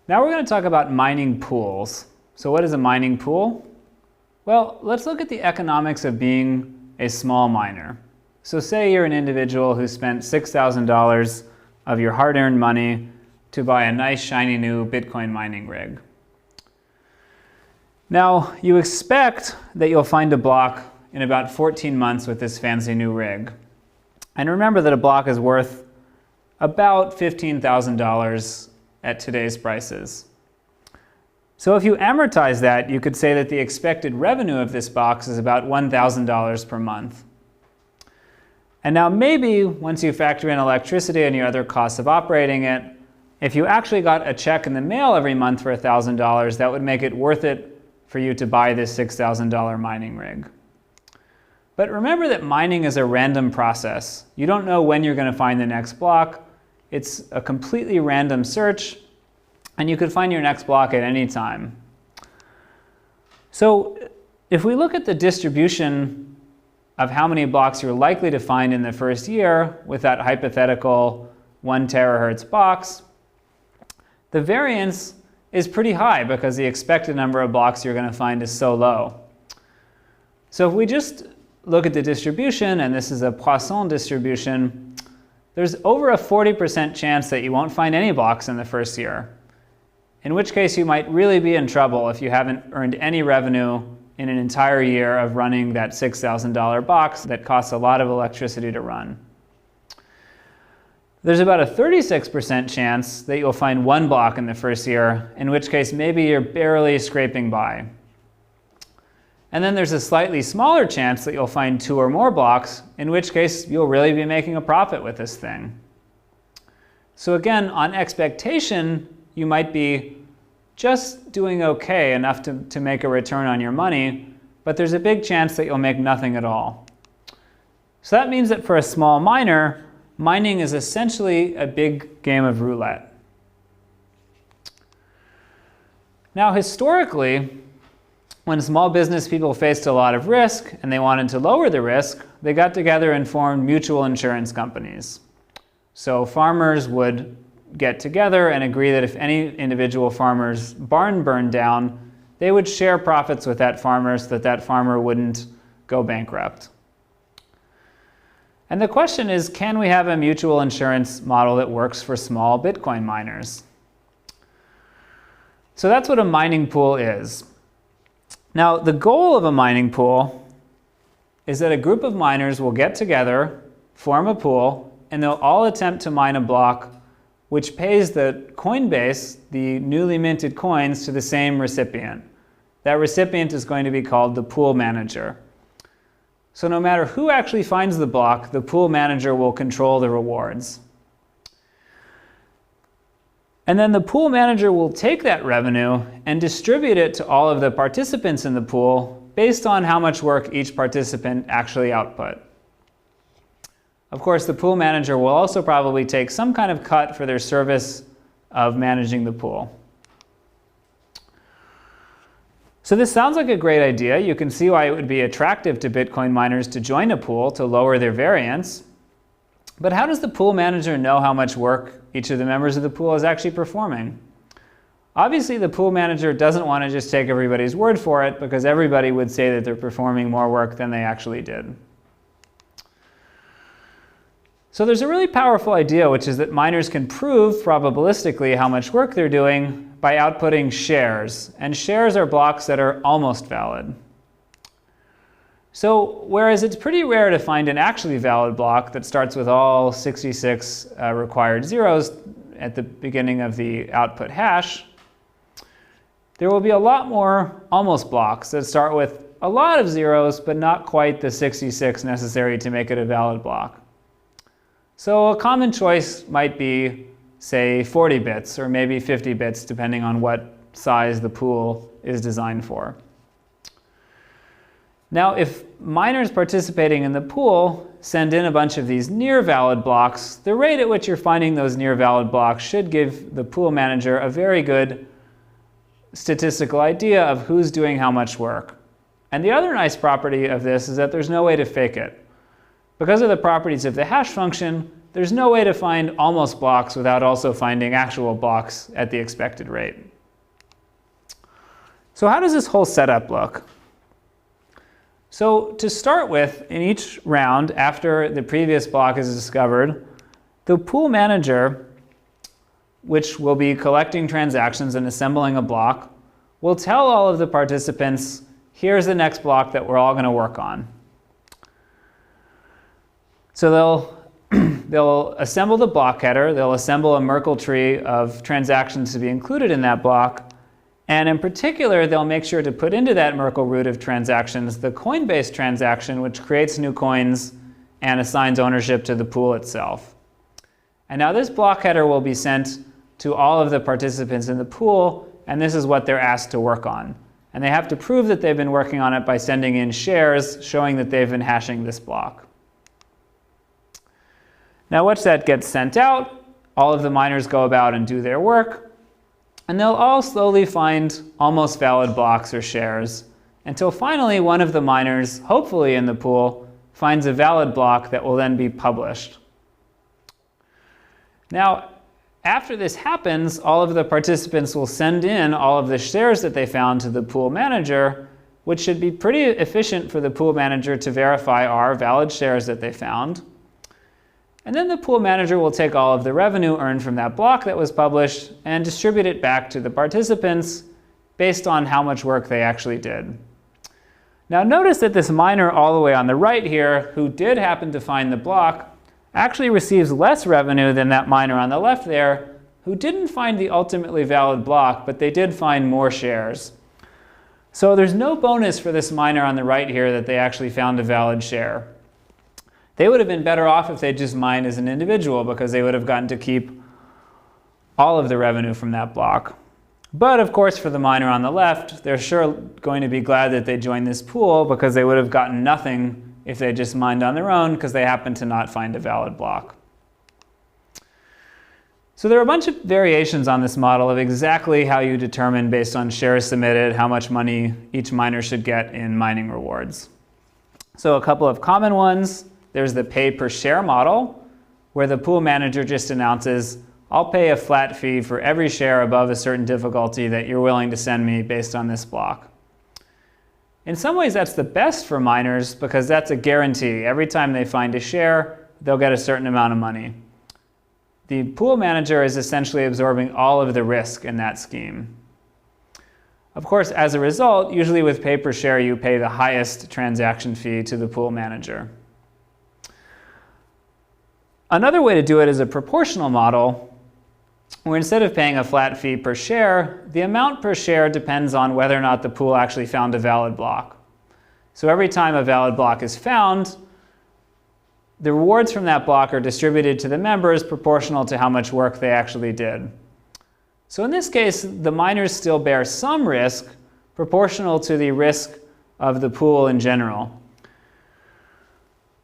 Now we're going to talk about mining pools. So what is a mining pool? Well, let's look at the economics of being a small miner. So say you're an individual who spent $6,000 of your hard-earned money to buy a nice shiny new Bitcoin mining rig. Now you expect that you'll find a block in about 14 months with this fancy new rig. And remember that a block is worth about $15,000 at today's prices. So if you amortize that, you could say that the expected revenue of this box is about $1,000 per month. And now maybe once you factor in electricity and your other costs of operating it, if you actually got a check in the mail every month for $1,000, that would make it worth it for you to buy this $6,000 mining rig. But remember that mining is a random process. You don't know when you're going to find the next block. It's a completely random search, and you could find your next block at any time. So if we look at the distribution of how many blocks you're likely to find in the first year with that hypothetical 1 terahertz box, the variance is pretty high because the expected number of blocks you're going to find is so low. So if we just look at the distribution, and this is a Poisson distribution, there's over a 40% chance that you won't find any blocks in the first year, in which case you might really be in trouble if you haven't earned any revenue in an entire year of running that $6,000 box that costs a lot of electricity to run. There's about a 36% chance that you'll find one block in the first year, in which case maybe you're barely scraping by. And then there's a slightly smaller chance that you'll find 2 or more blocks, in which case you'll really be making a profit with this thing. So again, on expectation, you might be just doing okay, enough to make a return on your money, but there's a big chance that you'll make nothing at all. So that means that for a small miner, mining is essentially a big game of roulette. Now historically, when small business people faced a lot of risk and they wanted to lower the risk, they got together and formed mutual insurance companies. So farmers would get together and agree that if any individual farmer's barn burned down, they would share profits with that farmer so that that farmer wouldn't go bankrupt. And the question is, can we have a mutual insurance model that works for small Bitcoin miners? So that's what a mining pool is. Now, the goal of a mining pool is that a group of miners will get together, form a pool, and they'll all attempt to mine a block which pays the Coinbase, the newly minted coins, to the same recipient. That recipient is going to be called the pool manager. So no matter who actually finds the block, the pool manager will control the rewards. And then the pool manager will take that revenue and distribute it to all of the participants in the pool based on how much work each participant actually output. Of course, the pool manager will also probably take some kind of cut for their service of managing the pool. So this sounds like a great idea. You can see why it would be attractive to Bitcoin miners to join a pool to lower their variance. But how does the pool manager know how much work each of the members of the pool is actually performing? Obviously, the pool manager doesn't want to just take everybody's word for it, because everybody would say that they're performing more work than they actually did. So there's a really powerful idea, which is that miners can prove probabilistically how much work they're doing by outputting shares. And shares are blocks that are almost valid. So whereas it's pretty rare to find an actually valid block that starts with all 66 required zeros at the beginning of the output hash, there will be a lot more almost blocks that start with a lot of zeros, but not quite the 66 necessary to make it a valid block. So a common choice might be, say, 40 bits or maybe 50 bits, depending on what size the pool is designed for. Now, if miners participating in the pool send in a bunch of these near-valid blocks, the rate at which you're finding those near-valid blocks should give the pool manager a very good statistical idea of who's doing how much work. And the other nice property of this is that there's no way to fake it. Because of the properties of the hash function, there's no way to find almost blocks without also finding actual blocks at the expected rate. So how does this whole setup look? So to start with, in each round, after the previous block is discovered, the pool manager, which will be collecting transactions and assembling a block, will tell all of the participants, here's the next block that we're all going to work on. So they'll assemble the block header, they'll assemble a Merkle tree of transactions to be included in that block, and in particular, they'll make sure to put into that Merkle root of transactions the Coinbase transaction, which creates new coins and assigns ownership to the pool itself. And now this block header will be sent to all of the participants in the pool, and this is what they're asked to work on. And they have to prove that they've been working on it by sending in shares showing that they've been hashing this block. Now once that gets sent out, all of the miners go about and do their work, and they'll all slowly find almost valid blocks or shares until finally one of the miners, hopefully in the pool, finds a valid block that will then be published. Now, after this happens, all of the participants will send in all of the shares that they found to the pool manager, which should be pretty efficient for the pool manager to verify are valid shares that they found. And then the pool manager will take all of the revenue earned from that block that was published and distribute it back to the participants based on how much work they actually did. Now notice that this miner all the way on the right here, who did happen to find the block, actually receives less revenue than that miner on the left there, who didn't find the ultimately valid block, but they did find more shares. So there's no bonus for this miner on the right here that they actually found a valid share. They would have been better off if they just mined as an individual, because they would have gotten to keep all of the revenue from that block. But of course, for the miner on the left, they're sure going to be glad that they joined this pool, because they would have gotten nothing if they just mined on their own, because they happened to not find a valid block. So there are a bunch of variations on this model of exactly how you determine, based on shares submitted, how much money each miner should get in mining rewards. So a couple of common ones. There's the pay per share model, where the pool manager just announces, I'll pay a flat fee for every share above a certain difficulty that you're willing to send me based on this block. In some ways, that's the best for miners, because that's a guarantee. Every time they find a share, they'll get a certain amount of money. The pool manager is essentially absorbing all of the risk in that scheme. Of course, as a result, usually with pay per share, you pay the highest transaction fee to the pool manager. Another way to do it is a proportional model, where instead of paying a flat fee per share, the amount per share depends on whether or not the pool actually found a valid block. So every time a valid block is found, the rewards from that block are distributed to the members proportional to how much work they actually did. So in this case, the miners still bear some risk proportional to the risk of the pool in general.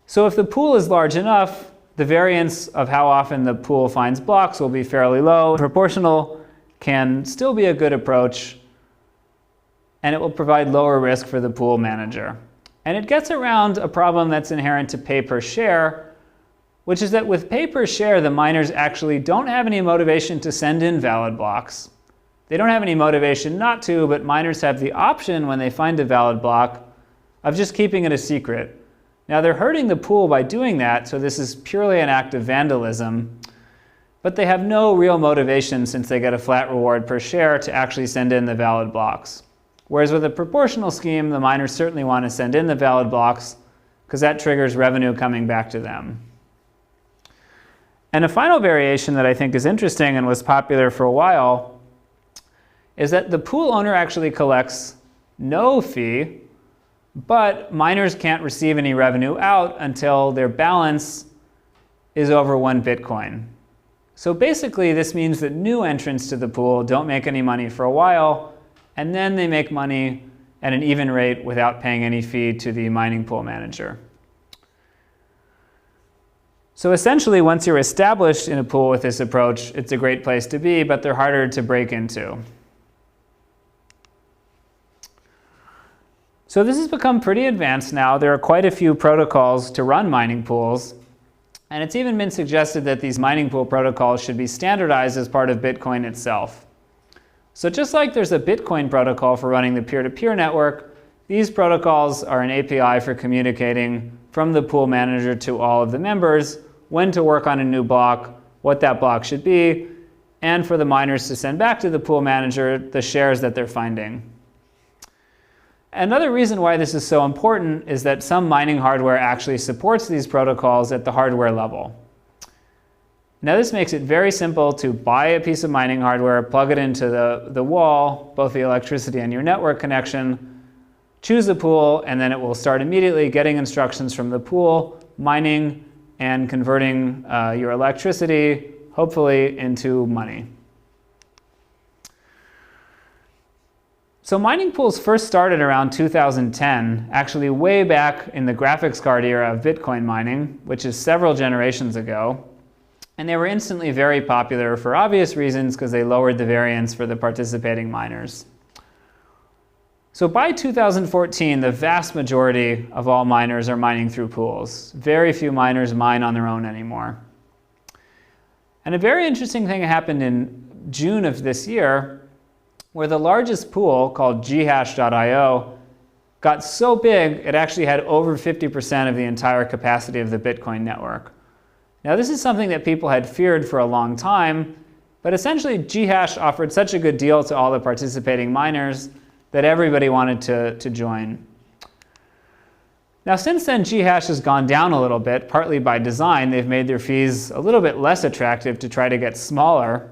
So if the pool is large enough, the variance of how often the pool finds blocks will be fairly low. Proportional can still be a good approach, and it will provide lower risk for the pool manager. And it gets around a problem that's inherent to pay per share, which is that with pay per share, the miners actually don't have any motivation to send in valid blocks. They don't have any motivation not to, but miners have the option when they find a valid block of just keeping it a secret. Now they're hurting the pool by doing that, so this is purely an act of vandalism, but they have no real motivation, since they get a flat reward per share, to actually send in the valid blocks. Whereas with a proportional scheme, the miners certainly want to send in the valid blocks, because that triggers revenue coming back to them. And a final variation that I think is interesting and was popular for a while is that the pool owner actually collects no fee, but miners can't receive any revenue out until their balance is over 1 Bitcoin. So basically, this means that new entrants to the pool don't make any money for a while, and then they make money at an even rate without paying any fee to the mining pool manager. So essentially, once you're established in a pool with this approach, it's a great place to be, but they're harder to break into. So this has become pretty advanced now. There are quite a few protocols to run mining pools. And it's even been suggested that these mining pool protocols should be standardized as part of Bitcoin itself. So just like there's a Bitcoin protocol for running the peer-to-peer network, these protocols are an API for communicating from the pool manager to all of the members when to work on a new block, what that block should be, and for the miners to send back to the pool manager the shares that they're finding. Another reason why this is so important is that some mining hardware actually supports these protocols at the hardware level. Now this makes it very simple to buy a piece of mining hardware, plug it into the wall, both the electricity and your network connection, choose a pool, and then it will start immediately getting instructions from the pool, mining and converting your electricity, hopefully, into money. So mining pools first started around 2010, actually way back in the graphics card era of Bitcoin mining, which is several generations ago. And they were instantly very popular for obvious reasons because they lowered the variance for the participating miners. So by 2014, the vast majority of all miners are mining through pools. Very few miners mine on their own anymore. And a very interesting thing happened in June of this year, where the largest pool, called ghash.io, got so big it actually had over 50% of the entire capacity of the Bitcoin network. Now this is something that people had feared for a long time, but essentially Ghash offered such a good deal to all the participating miners that everybody wanted to join. Now since then, Ghash has gone down a little bit, partly by design. They've made their fees a little bit less attractive to try to get smaller.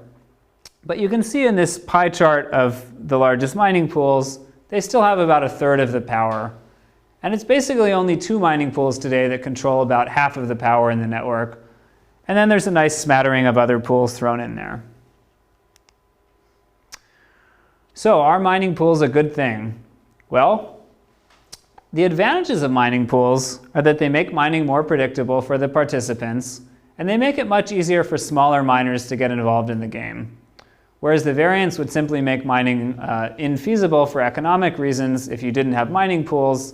But you can see in this pie chart of the largest mining pools, they still have about a third of the power. And it's basically only 2 mining pools today that control about half of the power in the network. And then there's a nice smattering of other pools thrown in there. So are mining pools a good thing? Well, the advantages of mining pools are that they make mining more predictable for the participants, and they make it much easier for smaller miners to get involved in the game. Whereas the variance would simply make mining infeasible for economic reasons if you didn't have mining pools,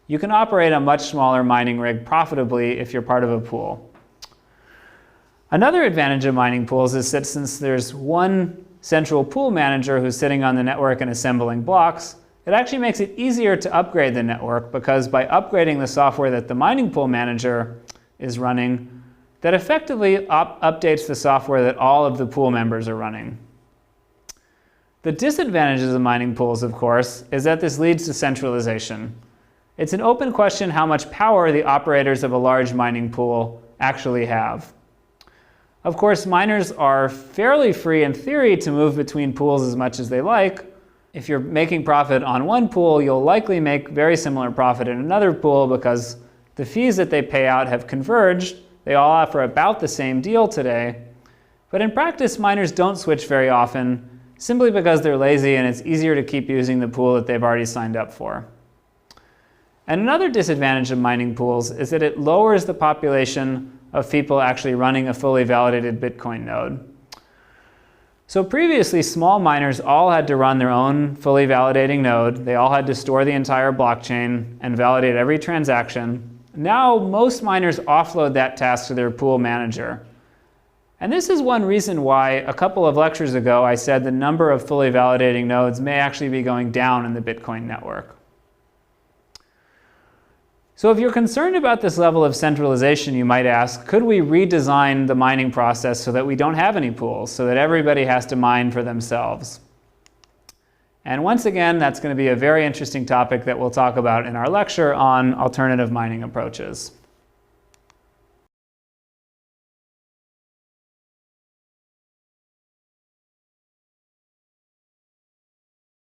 you can operate a much smaller mining rig profitably if you're part of a pool. Another advantage of mining pools is that since there's one central pool manager who's sitting on the network and assembling blocks, it actually makes it easier to upgrade the network, because by upgrading the software that the mining pool manager is running, that effectively updates the software that all of the pool members are running. The disadvantages of mining pools, of course, is that this leads to centralization. It's an open question how much power the operators of a large mining pool actually have. Of course, miners are fairly free in theory to move between pools as much as they like. If you're making profit on one pool, you'll likely make very similar profit in another pool because the fees that they pay out have converged. They all offer about the same deal today. But in practice, miners don't switch very often, simply because they're lazy and it's easier to keep using the pool that they've already signed up for. And another disadvantage of mining pools is that it lowers the population of people actually running a fully validated Bitcoin node. So previously, small miners all had to run their own fully validating node. They all had to store the entire blockchain and validate every transaction. Now, most miners offload that task to their pool manager. And this is one reason why a couple of lectures ago I said the number of fully validating nodes may actually be going down in the Bitcoin network. So if you're concerned about this level of centralization, you might ask, could we redesign the mining process so that we don't have any pools, so that everybody has to mine for themselves? And once again, that's going to be a very interesting topic that we'll talk about in our lecture on alternative mining approaches.